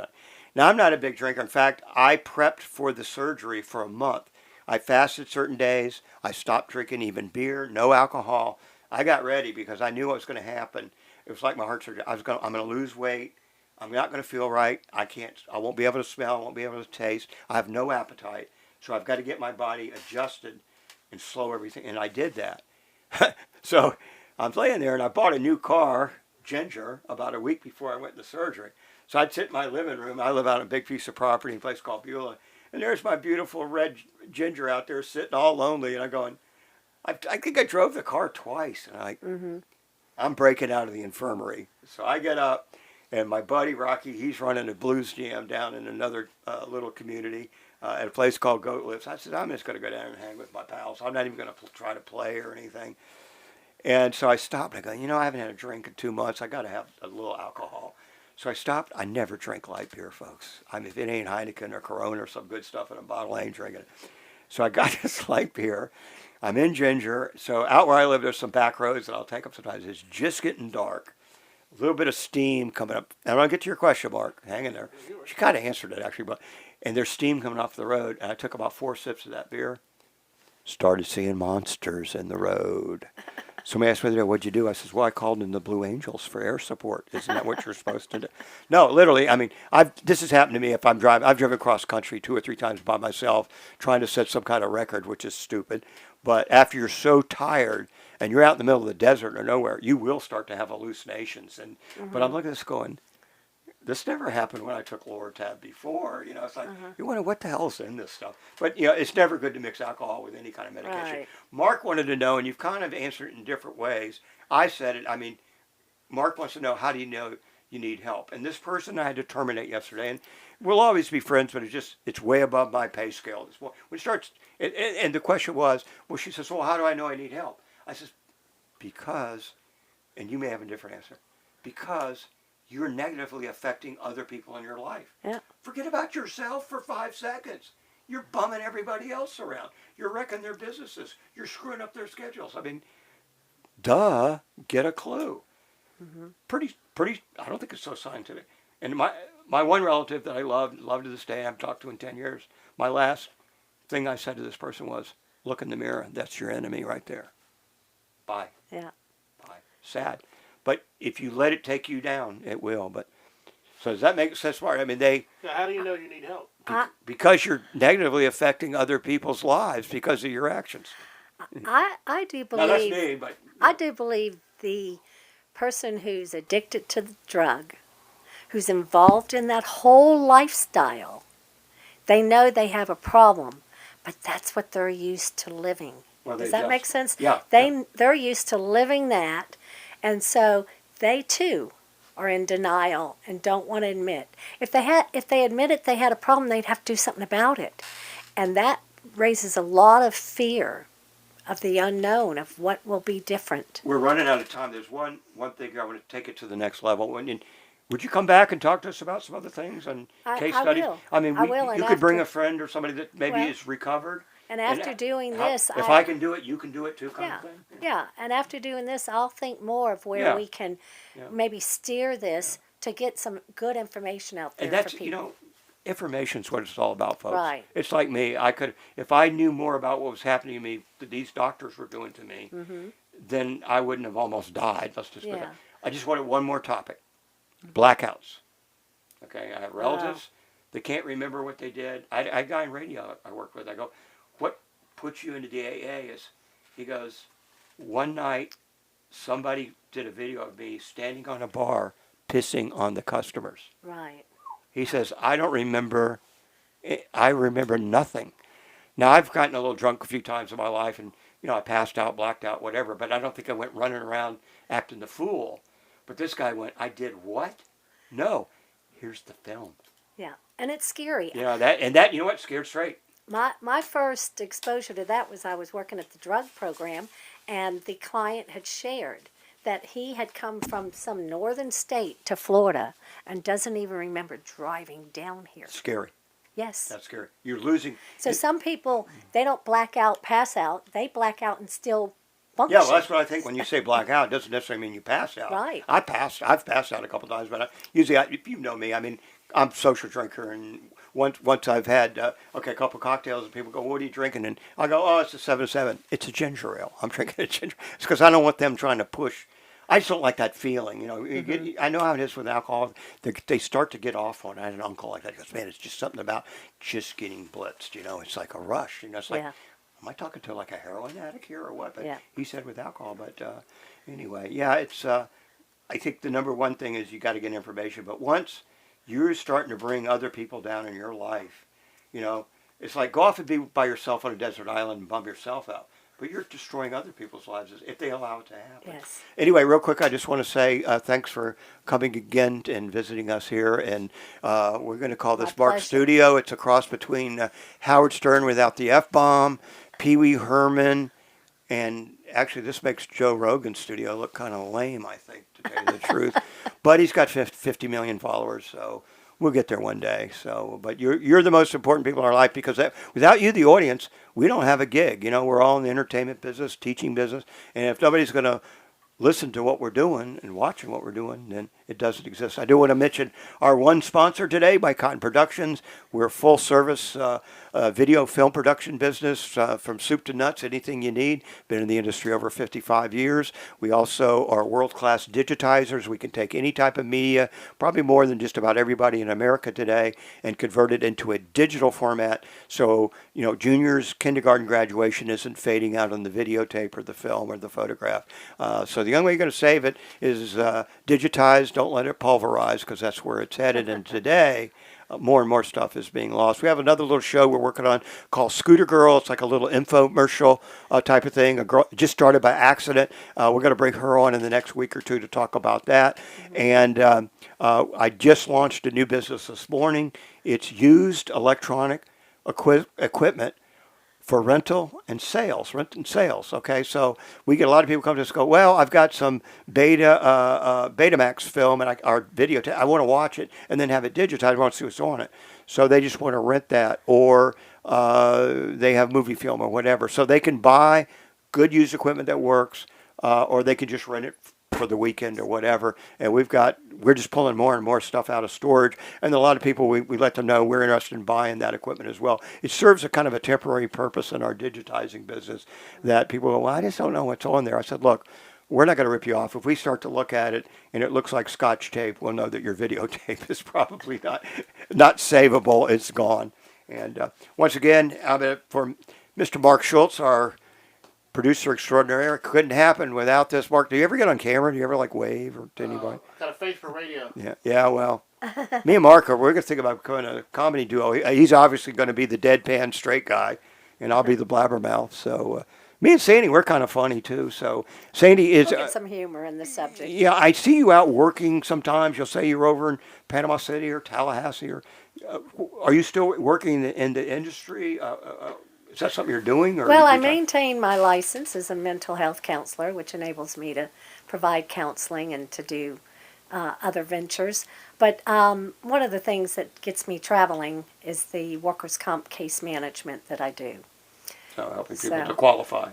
S1: Now, I'm not a big drinker. In fact, I prepped for the surgery for a month. I fasted certain days. I stopped drinking even beer, no alcohol. I got ready because I knew what was going to happen. It was like my heart surgery. I'm going to lose weight. I'm not going to feel right. I won't be able to smell. I won't be able to taste. I have no appetite. So I've got to get my body adjusted and slow everything. And I did that. So I'm laying there, and I bought a new car, Ginger, about a week before I went into surgery. So I'd sit in my living room. I live out on a big piece of property in a place called Beulah. And there's my beautiful red Ginger out there sitting all lonely. And I'm going, I think I drove the car twice. And I'm breaking out of the infirmary. So I get up, and my buddy Rocky, he's running a blues jam down in another little community at a place called Goat Lips. I said, I'm just going to go down and hang with my pals. I'm not even going to try to play or anything. And so I stopped. I go, I haven't had a drink in 2 months. I got to have a little alcohol. So I stopped. I never drink light beer, folks. If it ain't Heineken or Corona or some good stuff in a bottle, I ain't drinking it. So I got this light beer. I'm in Ginger. So out where I live, there's some back roads that I'll take up sometimes. It's just getting dark. A little bit of steam coming up. And I'll get to your question, Mark. Hang in there. She kind of answered it, actually. And there's steam coming off the road. And I took about 4 sips of that beer. Started seeing monsters in the road. Somebody asked me the other day, what'd you do? I says, well, I called in the Blue Angels for air support. Isn't that what you're supposed to do? No, literally, this has happened to me if I'm driving. I've driven cross country 2 or 3 times by myself trying to set some kind of record, which is stupid. But after you're so tired and you're out in the middle of the desert or nowhere, you will start to have hallucinations. But I'm looking at this going, this never happened when I took Loratab before. It's like, you wonder what the hell's in this stuff. But, it's never good to mix alcohol with any kind of medication.
S2: Right.
S1: Mark wanted to know, and you've kind of answered it in different ways. I said it. Mark wants to know, how do you know you need help? And this person I had to terminate yesterday, and we'll always be friends, but it's way above my pay scale. When it starts, and the question was, well, she says, well, how do I know I need help? I says, because, and you may have a different answer, because you're negatively affecting other people in your life.
S2: Yeah.
S1: Forget about yourself for 5 seconds. You're bumming everybody else around. You're wrecking their businesses. You're screwing up their schedules. Duh, get a clue. Pretty, I don't think it's so scientific. And my one relative that I love to this day, I've talked to in 10 years, my last thing I said to this person was, look in the mirror. That's your enemy right there. Bye.
S2: Yeah.
S1: Bye. Sad. But if you let it take you down, it will. But So does that make sense, Mark? I mean,
S3: Now, how do you know you need help?
S1: because you're negatively affecting other people's lives because of your actions.
S2: I do
S1: Now that's
S2: believe
S1: me, but
S2: I do believe the person who's addicted to the drug, who's involved in that whole lifestyle, they know they have a problem, but that's what they're used to living.
S1: well,
S2: Does that make sense?
S1: Yeah. Yeah.
S2: They're used to living that, and so they too are in denial and don't want to admit. If they admitted they had a problem, they'd have to do something about it, and that raises a lot of fear of the unknown, of what will be different.
S1: We're running out of time. There's one thing I want to take it to the next level. Would you come back and talk to us about some other things and case
S2: I
S1: studies?
S2: will.
S1: I mean,
S2: I will,
S1: you
S2: and
S1: could bring
S2: after-
S1: a friend or somebody that maybe
S2: Well,
S1: is recovered.
S2: And after doing this,
S1: if I can do it, you can do it too, kind of thing.
S2: yeah, and after doing this, I'll think more of where
S1: Yeah.
S2: we can
S1: Yeah.
S2: maybe steer this to get some good information out there
S1: And that's,
S2: for people.
S1: information's what it's all about, folks.
S2: Right.
S1: It's like me. If I knew more about what was happening to me, that these doctors were doing to me, then I wouldn't have almost died. Let's just put
S2: Yeah.
S1: that. I just wanted one more topic. Blackouts. Okay, I have relatives that can't remember what they did. I a guy in radio I work with, I go, what puts you into the AA is, he goes, one night somebody did a video of me standing on a bar pissing on the customers.
S2: Right.
S1: He says, I don't remember, I remember nothing. Now, I've gotten a little drunk a few times in my life and, I passed out, blacked out, whatever, but I don't think I went running around acting the fool. But this guy went, I did what? No, here's the film.
S2: Yeah, and it's scary.
S1: You know what, scared straight.
S2: My first exposure to that was I was working at the drug program, and the client had shared that he had come from some northern state to Florida and doesn't even remember driving down here.
S1: Scary.
S2: Yes.
S1: That's scary. You're losing.
S2: So some people, they don't black out, pass out. They black out and still function.
S1: Yeah, well, that's what I think when you say black out. It doesn't necessarily mean you pass out.
S2: Right.
S1: I've passed out a couple times, but usually, if you know me, I mean, I'm a social drinker, and once I've had a couple cocktails, and people go, "What are you drinking?" And I go, "Oh, it's a 7-7. It's a ginger ale. I'm drinking a ginger." It's because I don't want them trying to push. I just don't like that feeling, I know how it is with alcohol. They start to get off on it. I had an uncle like that. He goes, man, it's just something about just getting blitzed. It's like a rush. It's like, am I talking to like a heroin addict here or what? But he said with alcohol. But anyway, it's. I think the number one thing is you got to get information. But once you're starting to bring other people down in your life, it's like go off and be by yourself on a desert island and bum yourself out. But you're destroying other people's lives if they allow it to happen.
S2: Yes.
S1: Anyway, real quick, I just want to say thanks for coming again and visiting us here. And we're going to call this
S2: My
S1: Mark
S2: pleasure.
S1: Studio. It's a cross between Howard Stern without the F-bomb, Pee Wee Herman, and actually this makes Joe Rogan's studio look kind of lame, I think, to tell you the truth. But he's got 50 million followers, so we'll get there one day. So, but you're the most important people in our life because without you, the audience, we don't have a gig. We're all in the entertainment business, teaching business, and if nobody's going to listen to what we're doing and watching what we're doing, then it doesn't exist. I do want to mention our one sponsor today, by Cotton Productions. We're a full service video film production business from soup to nuts, anything you need. Been in the industry over 55 years. We also are world-class digitizers. We can take any type of media, probably more than just about everybody in America today, and convert it into a digital format. So, juniors, kindergarten graduation isn't fading out on the videotape or the film or the photograph. So the only way you're going to save it is digitize. Don't let it pulverize because that's where it's headed. And today, more and more stuff is being lost. We have another little show we're working on called Scooter Girl. It's like a little infomercial type of thing. A girl just started by accident. We're going to bring her on in the next week or two to talk about that. Mm-hmm. And I just launched a new business this morning. It's used electronic equipment for rental and sales, okay? So we get a lot of people come to us and go, well, I've got some Betamax film and our videotape. I want to watch it and then have it digitized. I want to see what's on it. So they just want to rent that, or they have movie film or whatever. So they can buy good used equipment that works, or they can just rent it for the weekend or whatever. And we're just pulling more and more stuff out of storage. And a lot of people, we let them know we're interested in buying that equipment as well. It serves a kind of a temporary purpose in our digitizing business that people go, well, I just don't know what's on there. I said, look, we're not going to rip you off. If we start to look at it and it looks like Scotch tape, we'll know that your videotape is probably not savable. It's gone. And once again, for Mr. Mark Schultz, our producer extraordinaire, it couldn't happen without this. Mark, do you ever get on camera? Do you ever like wave or to anybody?
S3: Got a face for radio.
S1: Yeah. Well, me and Mark we're going to think about becoming a comedy duo. He's obviously going to be the deadpan straight guy, and I'll be the blabbermouth. So me and Sandy, we're kind of funny too. So Sandy is.
S2: We'll get some humor in the subject.
S1: Yeah, I see you out working sometimes. You'll say you're over in Panama City or Tallahassee, or are you still working in the industry? Is that something you're doing? Or
S2: Well, I maintain my license as a mental health counselor, which enables me to provide counseling and to do other ventures. But one of the things that gets me traveling is the workers' comp case management that I do.
S1: So helping people to qualify.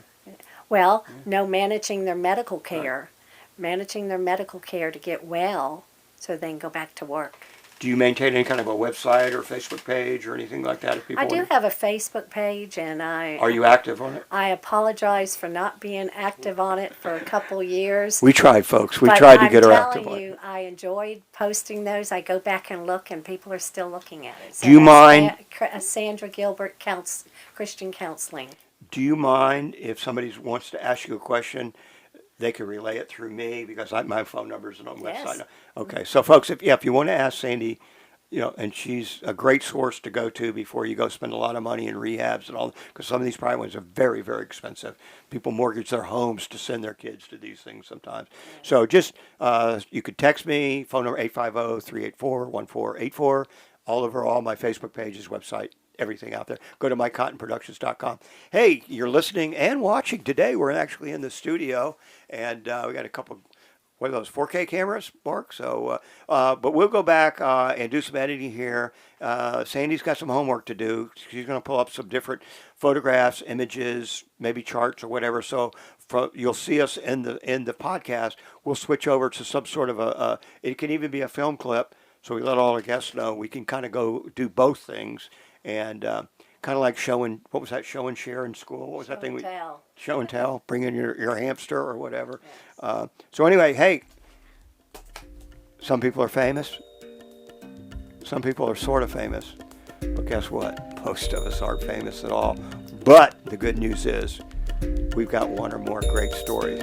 S2: Well, no, managing their medical care, to get well so they can go back to work.
S1: Do you maintain any kind of a website or Facebook page or anything like that? If people
S2: I do have a Facebook page, and
S1: Are you active on it?
S2: I apologize for not being active on it for a couple years.
S1: We tried, folks. We
S2: But
S1: tried to get her
S2: I'm
S1: active
S2: telling
S1: on
S2: you,
S1: it.
S2: I enjoyed posting those. I go back and look, and people are still looking at it. So
S1: Do you
S2: that's
S1: mind-
S2: Sandra Gilbert Christian Counseling.
S1: Do you mind if somebody wants to ask you a question, they can relay it through me because my phone number is on the
S2: Yes.
S1: website. Okay, so folks, if you want to ask Sandy, and she's a great source to go to before you go spend a lot of money in rehabs and all, because some of these private ones are very, very expensive. People mortgage their homes to send their kids to these things sometimes. So just, you could text me, phone number 850-384-1484, all my Facebook pages, website, everything out there. Go to mycottonproductions.com. Hey, you're listening and watching today. We're actually in the studio, and we got a couple, what are those, 4K cameras, Mark? So, but we'll go back and do some editing here. Sandy's got some homework to do. She's going to pull up some different photographs, images, maybe charts or whatever. So you'll see us in the podcast. We'll switch over to some sort of it can even be a film clip. So we let all our guests know we can kind of go do both things. And kind of like show and share in school. What was that thing? Show and tell. Bring in your hamster or whatever.
S2: Yes.
S1: So anyway, hey, some people are famous. Some people are sort of famous. But guess what? Most of us aren't famous at all. But the good news is we've got one or more great stories.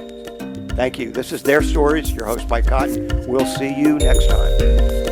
S1: Thank you. This is Their Stories. Your host, Mike Cotton. We'll see you next time.